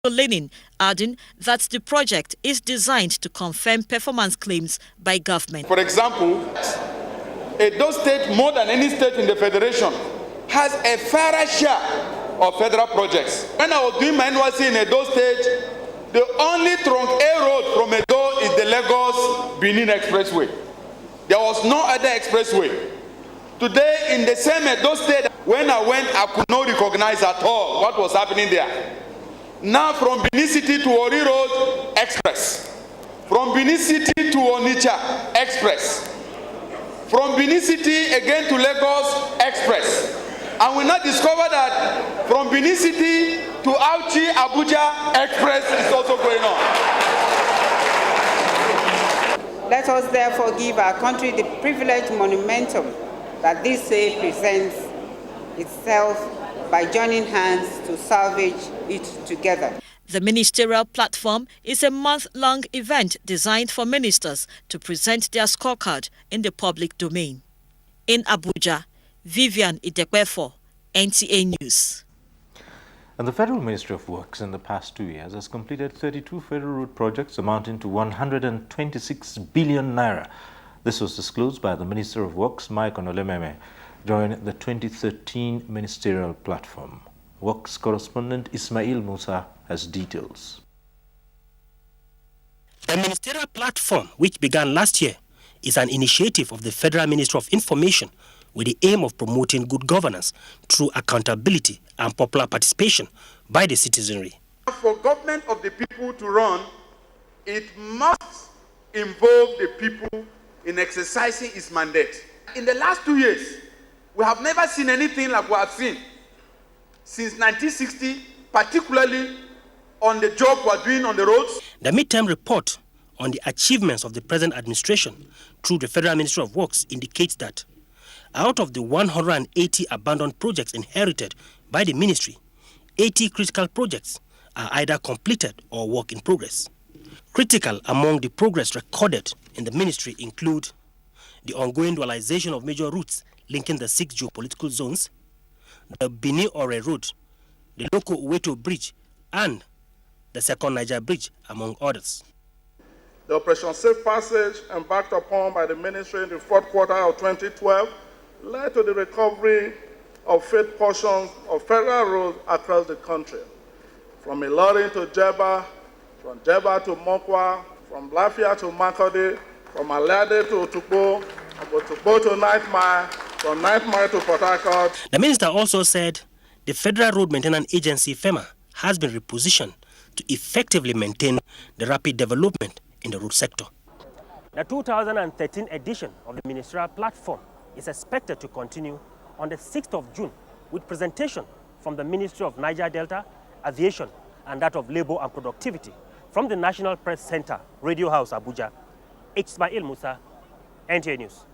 Lenin, adding that the project is designed to confirm performance claims by government. For example, Edo State, more than any state in the Federation, has a fairer share of federal projects. When I was doing my NYC in Edo State, the only trunk A road from Edo is the Lagos-Benin Expressway. There was no other expressway. Today, in the same Edo State, when I went, I could not recognize at all what was happening there. Now, from Benin City to Ori Road, express. From Benin City to Onitsha, express. From Benin City again to Lagos, express. And we now discover that from Benin City to Auchi, Abuja, express is also going on. Let us therefore give our country the privileged momentum that this day presents itself by joining hands to salvage it together. The ministerial platform is a month-long event designed for ministers to present their scorecard in the public domain. In Abuja, Vivian Idekwefo, NTA News. And the Federal Ministry of Works in the past 2 years has completed 32 federal road projects amounting to 126 billion naira. This was disclosed by the Minister of Works, Mike Onolememe, during the 2013 ministerial platform. Works correspondent Ismail Musa has details. The ministerial platform, which began last year, is an initiative of the Federal Ministry of Information with the aim of promoting good governance through accountability and popular participation by the citizenry. For government of the people to run, it must involve the people in exercising its mandate. In the last 2 years, we have never seen anything like we have seen since 1960, particularly on the job we are doing on the roads. The midterm report on the achievements of the present administration through the Federal Ministry of Works indicates that out of the 180 abandoned projects inherited by the ministry, 80 critical projects are either completed or work in progress. Critical among the progress recorded in the ministry include the ongoing dualization of major routes linking the 6 geopolitical zones, the Benin-Ore Road, the Loko Uweto Bridge, and the Second Niger Bridge, among others. The Operation Safe Passage, embarked upon by the ministry in the fourth quarter of 2012, led to the recovery of failed portions of federal roads across the country, from Ilorin to Jeba, from Jeba to Mokwa, from Lafia to Makode, from Alade to Otukpo, from Otukpo to Ninth Mile, from Ninth Mile to Port Harcourt. The minister also said the Federal Road Maintenance Agency, FEMA, has been repositioned to effectively maintain the rapid development in the road sector. The 2013 edition of the ministerial platform is expected to continue on the 6th of June with presentation from the Ministry of Niger Delta, Aviation, and that of Labour and Productivity from the National Press Center, Radio House, Abuja. Ismail Musa, NTA News.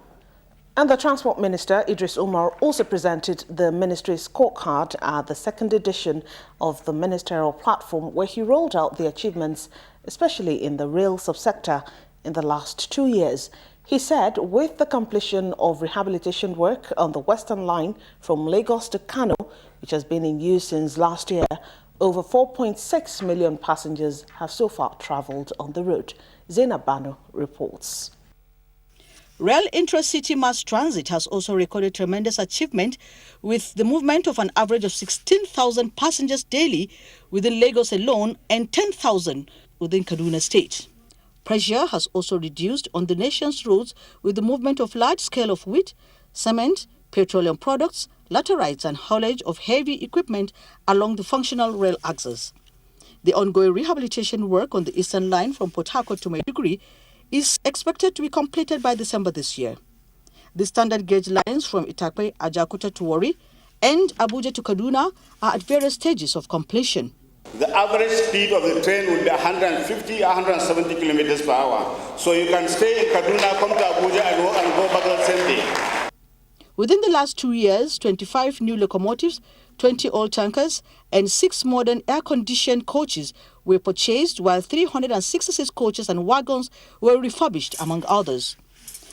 And the Transport Minister, Idris Umar, also presented the ministry's scorecard at the second edition of the ministerial platform, where he rolled out the achievements, especially in the rail subsector, in the last 2 years. He said with the completion of rehabilitation work on the Western Line from Lagos to Kano, which has been in use since last year, over 4.6 million passengers have so far travelled on the road. Zainab Bano reports. Rail Intra-City Mass Transit has also recorded tremendous achievement with the movement of an average of 16,000 passengers daily within Lagos alone and 10,000 within Kaduna State. Pressure has also reduced on the nation's roads with the movement of large scale of wheat, cement, petroleum products, laterites and haulage of heavy equipment along the functional rail axis. The ongoing rehabilitation work on the Eastern Line from Port Harcourt to Maiduguri is expected to be completed by December this year. The standard gauge lines from Itakpe, Ajakuta to Warri and Abuja to Kaduna are at various stages of completion. The average speed of the train will be 150, 170 kilometers per hour. So you can stay in Kaduna, come to Abuja and go back the same day. Within the last 2 years, 25 new locomotives, 20 old tankers, and 6 modern air-conditioned coaches were purchased, while 366 coaches and wagons were refurbished, among others.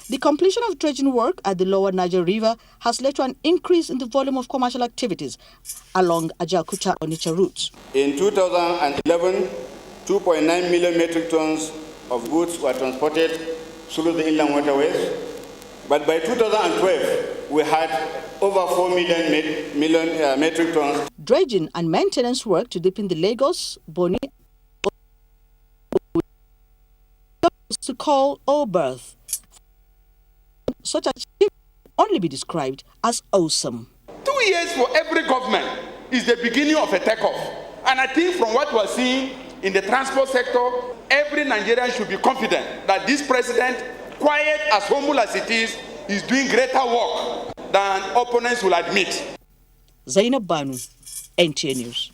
The completion of dredging work at the lower Niger River has led to an increase in the volume of commercial activities along Ajaokuta-Onitsha route. In 2011, 2.9 million metric tons of goods were transported through the inland waterways. But by 2012, we had over 4 million metric tons. Dredging and maintenance work to deepen the Lagos-Boni to call all birth. Such achievement can only be described as awesome. 2 years for every government is the beginning of a takeoff. And I think from what we're seeing in the transport sector, every Nigerian should be confident that this president, quiet as humble as it is doing greater work than opponents will admit. Zainab Banu, NTA News.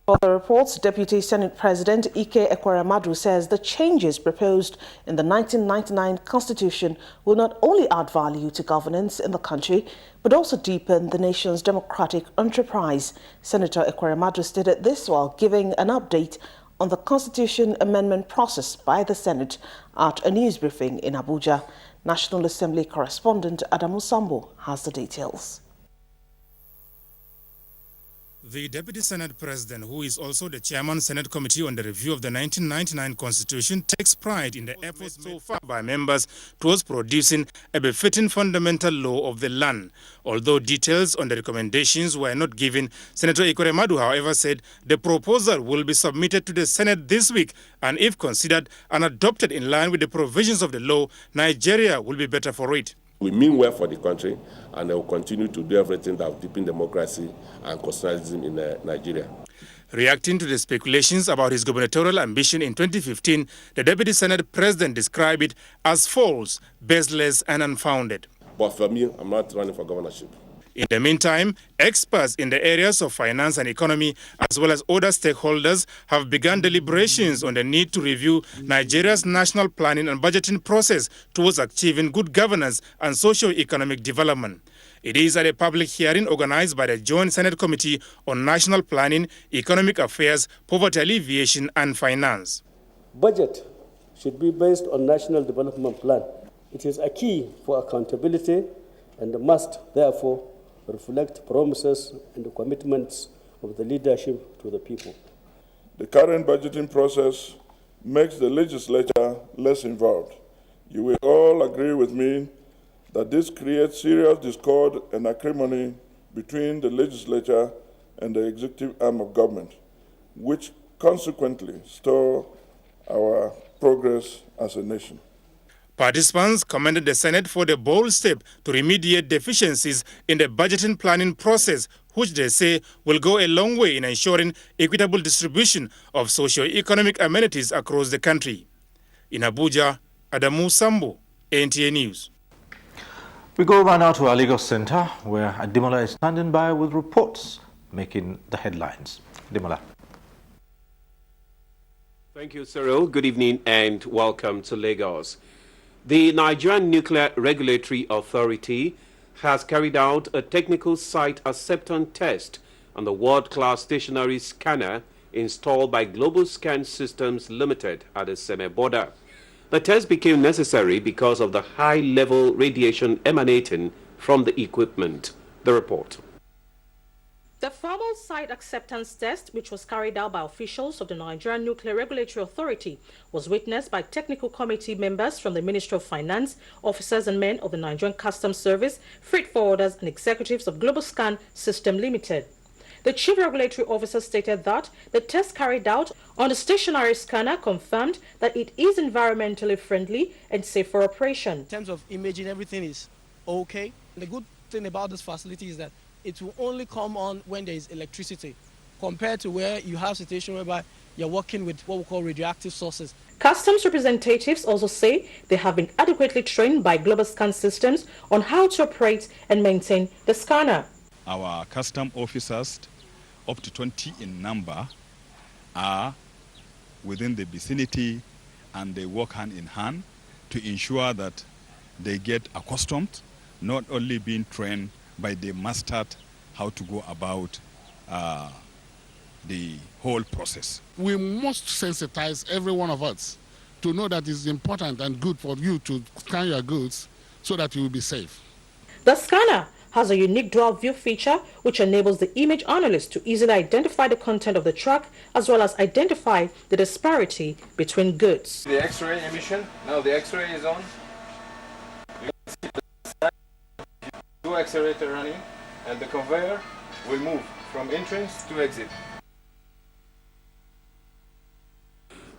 For the reports, Deputy Senate President Ike Ekweremadu says the changes proposed in the 1999 Constitution will not only add value to governance in the country, but also deepen the nation's democratic enterprise. Senator Ekweremadu stated this while giving an update on the Constitution amendment process by the Senate at a news briefing in Abuja. National Assembly correspondent Adamawa has the details. The Deputy Senate President, who is also the Chairman Senate Committee on the Review of the 1999 Constitution, takes pride in the efforts so far by members towards producing a befitting fundamental law of the land. Although details on the recommendations were not given, Senator Ekweremadu, however, said the proposal will be submitted to the Senate this week, and if considered and adopted in line with the provisions of the law, Nigeria will be better for it. We mean well for the country, and they will continue to do everything that will deepen democracy and constitutionalism in Nigeria. Reacting to the speculations about his gubernatorial ambition in 2015, the Deputy Senate President described it as false, baseless, and unfounded. But for me, I'm not running for governorship. In the meantime, experts in the areas of finance and economy, as well as other stakeholders, have begun deliberations on the need to review Nigeria's national planning and budgeting process towards achieving good governance and socio-economic development. It is at a public hearing organized by the Joint Senate Committee on National Planning, Economic Affairs, Poverty Alleviation and Finance. Budget should be based on National Development Plan. It is a key for accountability and must, therefore, reflect promises and commitments of the leadership to the people. The current budgeting process makes the legislature less involved. You will all agree with me that this creates serious discord and acrimony between the legislature and the executive arm of government, which consequently stall our progress as a nation. Participants commended the Senate for the bold step to remediate deficiencies in the budgeting planning process, which they say will go a long way in ensuring equitable distribution of socio-economic amenities across the country. In Abuja, Adamu Sambo, NTA News. We go over now to our Lagos Center, where Adamawa is standing by with reports making the headlines. Adamawa. Thank you, Cyril. Good evening and welcome to Lagos. The Nigerian Nuclear Regulatory Authority has carried out a technical site acceptance test on the world-class stationary scanner installed by Global Scan Systems Limited at the Seme border. The test became necessary because of the high-level radiation emanating from the equipment. The report. The formal site acceptance test, which was carried out by officials of the Nigerian Nuclear Regulatory Authority, was witnessed by technical committee members from the Ministry of Finance, officers and men of the Nigerian Customs Service, freight forwarders and executives of Global Scan System Limited. The chief regulatory officer stated that the test carried out on the stationary scanner confirmed that it is environmentally friendly and safe for operation. In terms of imaging, everything is okay. The good thing about this facility is that it will only come on when there is electricity, compared to where you have a situation whereby you're working with what we call radioactive sources. Customs representatives also say they have been adequately trained by Global Scan Systems on how to operate and maintain the scanner. Our custom officers, up to 20 in number, are within the vicinity and they work hand in hand to ensure that they get accustomed, not only being trained, but they mastered how to go about the whole process. We must sensitize every one of us to know that it's important and good for you to scan your goods so that you will be safe. The scanner has a unique dual view feature which enables the image analyst to easily identify the content of the truck as well as identify the disparity between goods. The X-ray emission, now the X-ray is on. You can see the two accelerator running and the conveyor will move from entrance to exit.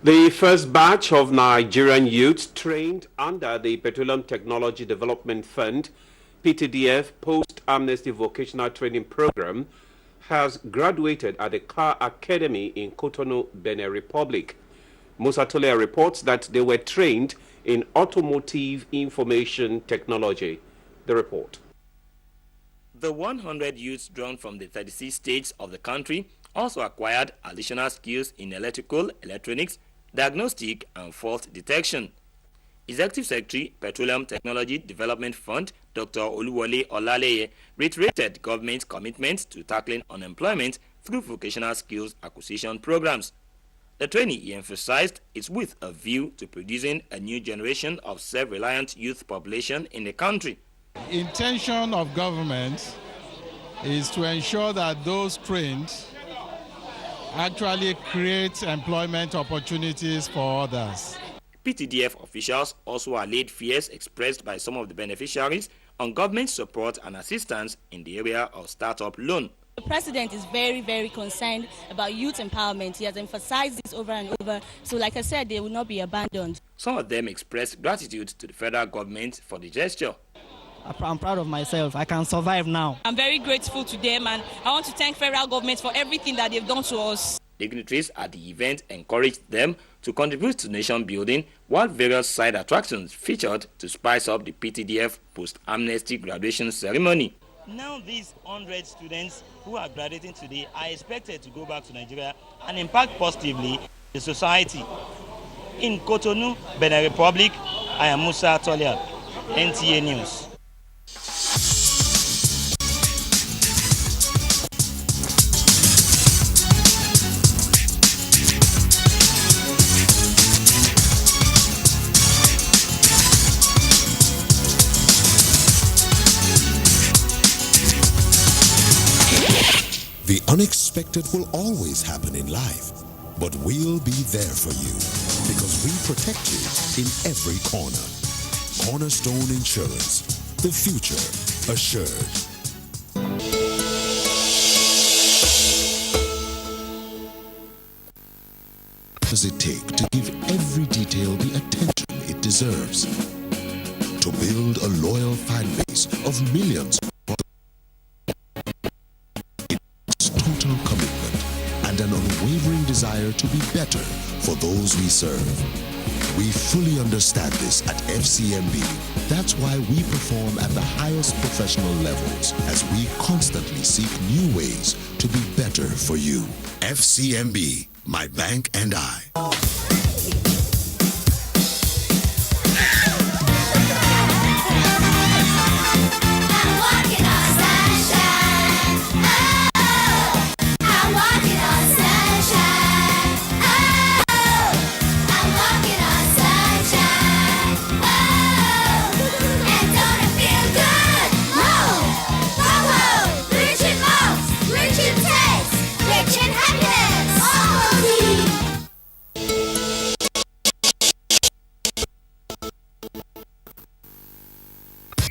The first batch of Nigerian youths trained under the Petroleum Technology Development Fund, PTDF Post-Amnesty Vocational Training Program, has graduated at the Car Academy in Cotonou, Benin Republic. Musa Tolia reports that they were trained in automotive information technology. The report. The 100 youths drawn from the 36 states of the country also acquired additional skills in electrical, electronics, diagnostic and fault detection. Executive Secretary, Petroleum Technology Development Fund, Dr. Oluwole Olaleye, reiterated government's commitment to tackling unemployment through vocational skills acquisition programs. The training, he emphasized, is with a view to producing a new generation of self-reliant youth population in the country. Intention of government is to ensure that those trained actually create employment opportunities for others. PTDF officials also allayed fears expressed by some of the beneficiaries on government support and assistance in the area of startup loan. The president is very, very concerned about youth empowerment. He has emphasized this over and over. So like I said, they will not be abandoned. Some of them expressed gratitude to the federal government for the gesture. I'm proud of myself. I can survive now. I'm very grateful to them, and I want to thank federal government for everything that they've done to us. Dignitaries at the event encouraged them to contribute to nation building, while various side attractions featured to spice up the PTDF post-amnesty graduation ceremony. Now these 100 students who are graduating today are expected to go back to Nigeria and impact positively the society. In Cotonou, Benin Republic, I am Musa Tolia, NTA News. The unexpected will always happen in life, but we'll be there for you because we protect you in every corner. Cornerstone Insurance, the future assured. What does it take to give every detail the attention it deserves? To build a loyal fan base of millions. Total commitment and an unwavering desire to be better for those we serve. We fully understand this at FCMB. That's why we perform at the highest professional levels as we constantly seek new ways to be better for you. FCMB, my bank and I.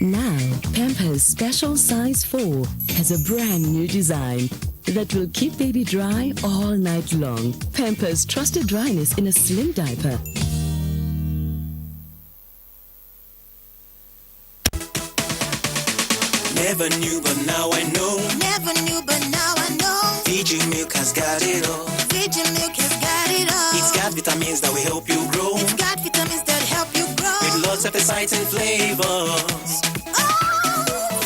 Now, Pampers Special Size 4 has a brand new design that will keep baby dry all night long. Pampers trusted dryness in a slim diaper. Never knew, but now I know. Never knew, but now I know. Fiji milk has got it all. Fiji milk has got it all. It's got vitamins that will help you grow. It's got vitamins that help you grow. With lots of exciting flavors.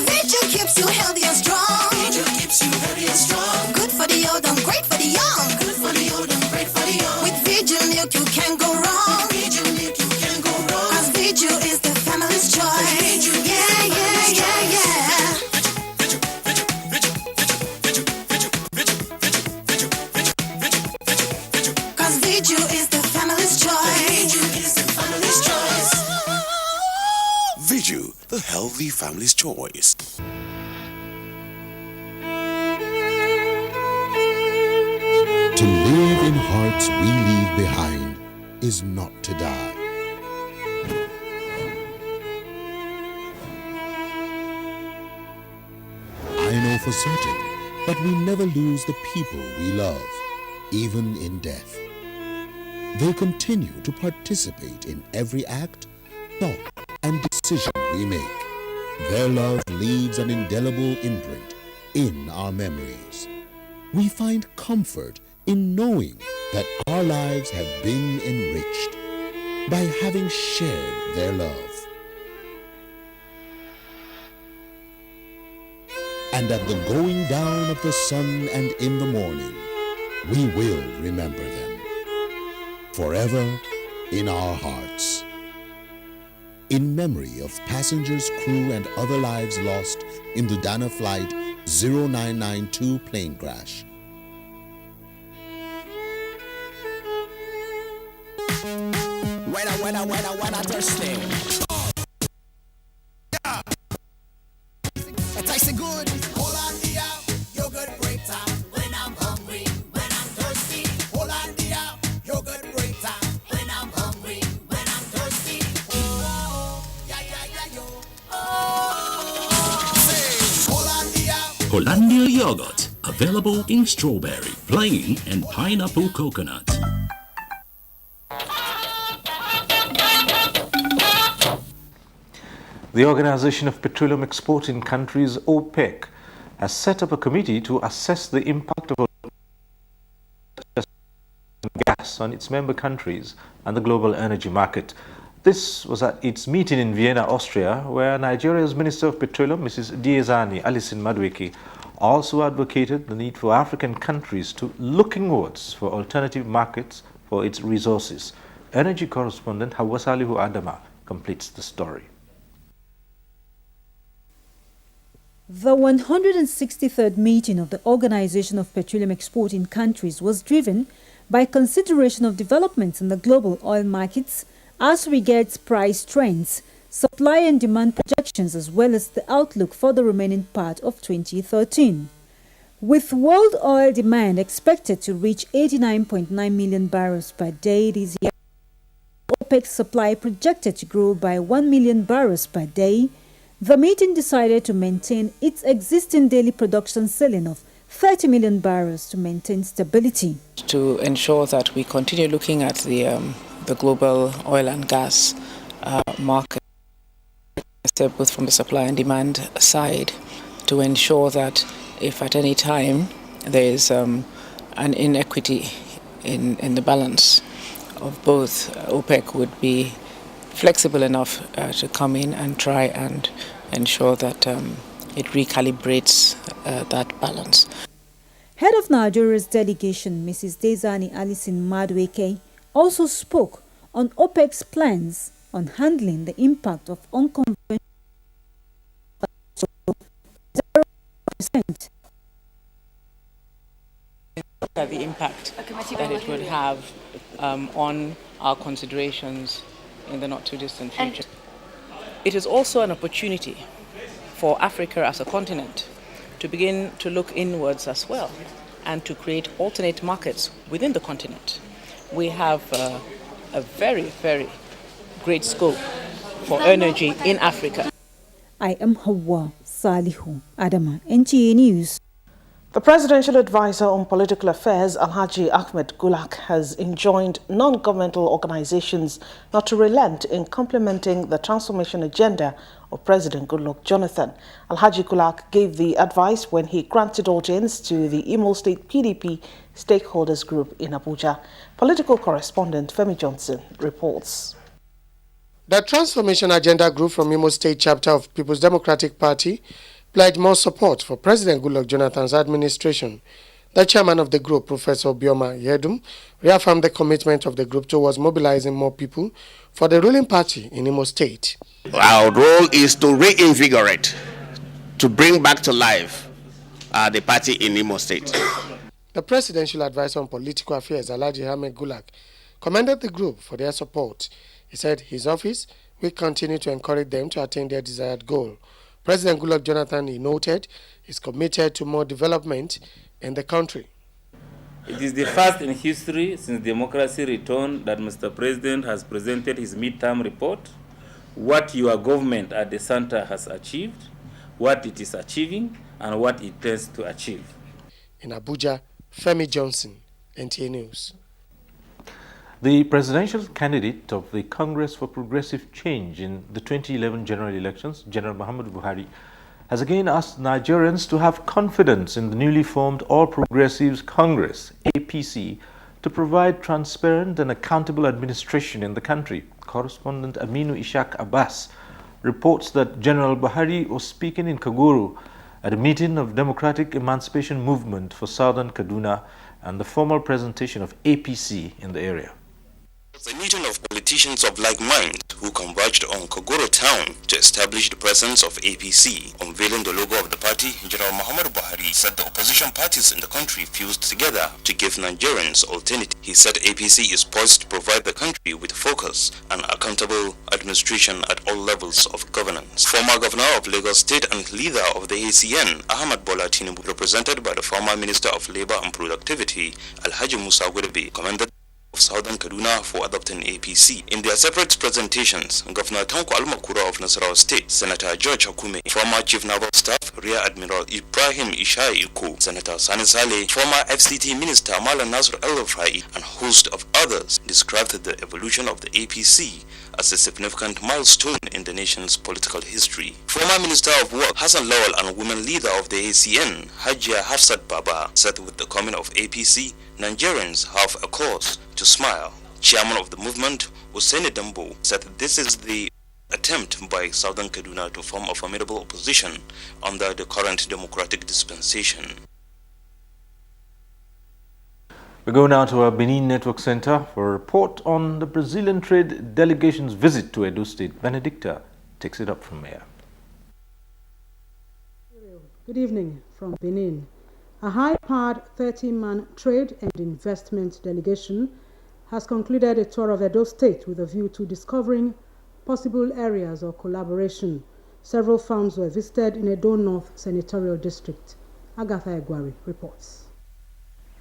Fiji keeps you healthy and strong. Fiji keeps you healthy and strong. Good for the old and great for the young. Good for the old and great for the young. With Fiji milk you can't go wrong. Fiji milk you can't go wrong. 'Cause Fiji is the family's choice. Yeah, yeah, yeah, yeah. Fiji is the family's choice. the healthy family's choice. To live in hearts we leave behind is not to die. I know for certain that we never lose the people we love, even in death. They continue to participate in every act, thought, and decision we make. Their love leaves an indelible imprint in our memories. We find comfort in knowing that our lives have been enriched by having shared their love. And at the going down of the sun and in the morning, we will remember them forever in our hearts. In memory of passengers, crew, and other lives lost in the Dana Flight 0992 plane crash. When I thirsty. Yeah. It tastes good. Hold on, dear. Yogurt break time. When I'm hungry. When I'm thirsty. Hold on, dear. Yogurt break time. When I'm hungry. When I'm thirsty. Oh, yeah, yo. Oh. Say, hold on, dear. Hollandia yogurt, available in strawberry, plain, and pineapple coconut. The Organization of Petroleum Exporting Countries, OPEC, has set up a committee to assess the impact of gas on its member countries and the global energy market. This was at its meeting in Vienna, Austria, where Nigeria's Minister of Petroleum, Mrs. Diezani Alison Madueke, also advocated the need for African countries to look inwards for alternative markets for its resources. Energy correspondent Hawa Salihu Adamawa completes the story. The 163rd meeting of the Organization of Petroleum Exporting Countries was driven by consideration of developments in the global oil markets as regards price trends, supply and demand projections, as well as the outlook for the remaining part of 2013. With world oil demand expected to reach 89.9 million barrels per day this year, OPEC's supply projected to grow by 1 million barrels per day, the meeting decided to maintain its existing daily production ceiling of 30 million barrels to maintain stability. To ensure that we continue looking at the global oil and gas market, both from the supply and demand side, to ensure that if at any time there is an inequity in the balance of both, OPEC would be flexible enough to come in and try and ensure that it recalibrates that balance. Head of Nigeria's delegation, Mrs. Diezani Alison Madueke, also spoke on OPEC's plans on handling the impact of unconventional 0%. Look at the impact that it would have on our considerations in the not too distant future. It is also an opportunity for Africa as a continent to begin to look inwards as well and to create alternate markets within the continent. We have a very, very great scope for energy in Africa. I am Hawa Salihu Adamawa, NTA News. The Presidential Advisor on Political Affairs, Alhaji Ahmed Gulak, has enjoined non-governmental organizations not to relent in complementing the transformation agenda of President Goodluck Jonathan. Alhaji Gulak gave the advice when he granted audience to the Imo State PDP stakeholders group in Abuja. Political correspondent Femi Johnson reports. The Transformation Agenda Group from Imo State chapter of People's Democratic Party pledged more support for President Goodluck Jonathan's administration. The chairman of the group, Professor Bioma Yedum, reaffirmed the commitment of the group towards mobilizing more people for the ruling party in Imo State. Our role is to reinvigorate, to bring back to life the party in Imo State. The Presidential Advisor on Political Affairs, Alhaji Ahmed Gulak, commended the group for their support. He said his office we continue to encourage them to attain their desired goal. President Goodluck Jonathan, he noted, is committed to more development in the country. It is the first in history since democracy returned that Mr. President has presented his midterm report, what your government at the center has achieved, what it is achieving, and what it intends to achieve. In Abuja, Femi Johnson, NTA News. The presidential candidate of the Congress for Progressive Change in the 2011 general elections, General Muhammadu Buhari, has again asked Nigerians to have confidence in the newly formed All Progressives Congress, APC, to provide transparent and accountable administration in the country. Correspondent Aminu Ishaq Abbas reports that General Buhari was speaking in Kaguru at a meeting of Democratic Emancipation Movement for Southern Kaduna and the formal presentation of APC in the area. A meeting of politicians of like mind who converged on Kogoro town to establish the presence of APC. Unveiling the logo of the party, General Muhammadu Buhari said the opposition parties in the country fused together to give Nigerians alternative. He said APC is poised to provide the country with focus and accountable administration at all levels of governance. Former Governor of Lagos State and leader of the ACN, Ahmad Bola Tinubu, represented by the former Minister of Labour and Productivity, Alhaji Musa Gwedebe, commended of Southern Kaduna for adopting APC. In their separate presentations, Governor Tanko Almakura of Nasarawa State, Senator George Hakume, former Chief Naval Staff Rear Admiral Ibrahim Ishai Iko, Senator Sani Saleh, former FCT Minister Malan Nasr El-Rufai, and a host of others described the evolution of the APC as a significant milestone in the nation's political history. Former Minister of Work Hassan Lawal and women leader of the ACN, Hajia Hafsat Baba, said with the coming of APC, Nigerians have a cause to smile. Chairman of the movement, Hussein Dambo, said this is the attempt by Southern Kaduna to form a formidable opposition under the current democratic dispensation. We go now to our Benin Network Center for a report on the Brazilian trade delegation's visit to Edo State. Benedicta takes it up from here. Good evening from Benin. A high-powered 30-man trade and investment delegation has concluded a tour of Edo State with a view to discovering possible areas of collaboration. Several farms were visited in Edo North Senatorial District. Agatha Egwari reports.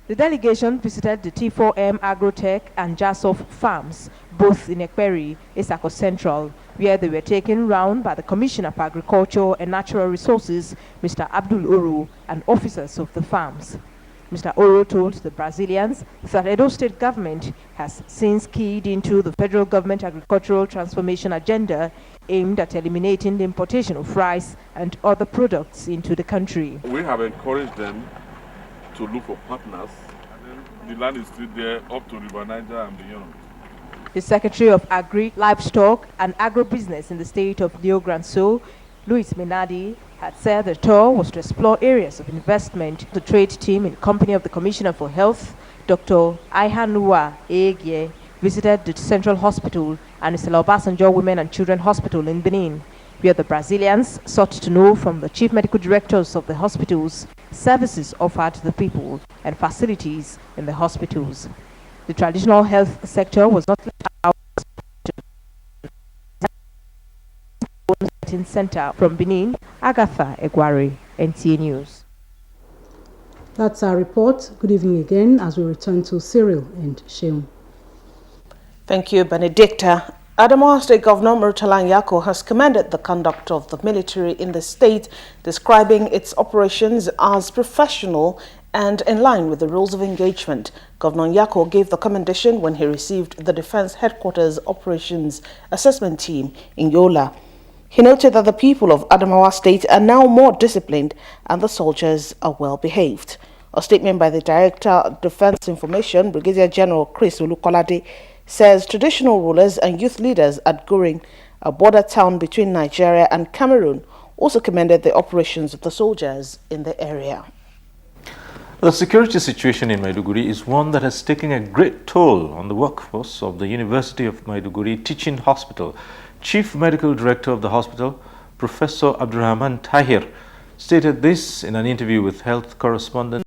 The delegation visited the T4M Agrotech and Jasov farms, both in Ekperi, Isako Central, where they were taken round by the Commissioner for Agriculture and Natural Resources, Mr. Abdul Uru, and officers of the farms. Mr. Uru told the Brazilians that Edo State government has since keyed into the federal government agricultural transformation agenda aimed at eliminating the importation of rice and other products into the country. We have encouraged them to look for partners. The land is still there up to River Niger and beyond. The Secretary of Agri, Livestock and Agribusiness in the state of Rio Grande do Sul, Luis Minardi, had said the tour was to explore areas of investment. The trade team, in company of the Commissioner for Health, Dr. Aihanua Egie, visited the Central Hospital and Isla Obasanjo Women and Children Hospital in Benin, where the Brazilians sought to know from the chief medical directors of the hospitals services offered to the people and facilities in the hospitals. The traditional health sector was not left out. Center from Benin, Agatha Egwari, NTA News. That's our report. Good evening again as we return to Cyril and Sheung. Thank you, Benedicta. Adamawa State Governor Murtala Nyako has commended the conduct of the military in the state, describing its operations as professional and in line with the rules of engagement. Governor Nyako gave the commendation when he received the Defense Headquarters Operations Assessment Team in Yola. He noted that the people of Adamawa State are now more disciplined and the soldiers are well behaved. A statement by the Director of Defense Information, Brigadier General Chris Olukolade, says traditional rulers and youth leaders at Gurin, a border town between Nigeria and Cameroon, also commended the operations of the soldiers in the area. The security situation in Maiduguri is one that has taken a great toll on the workforce of the University of Maiduguri Teaching Hospital. Chief Medical Director of the hospital, Professor Abdurrahman Tahir, stated this in an interview with health correspondent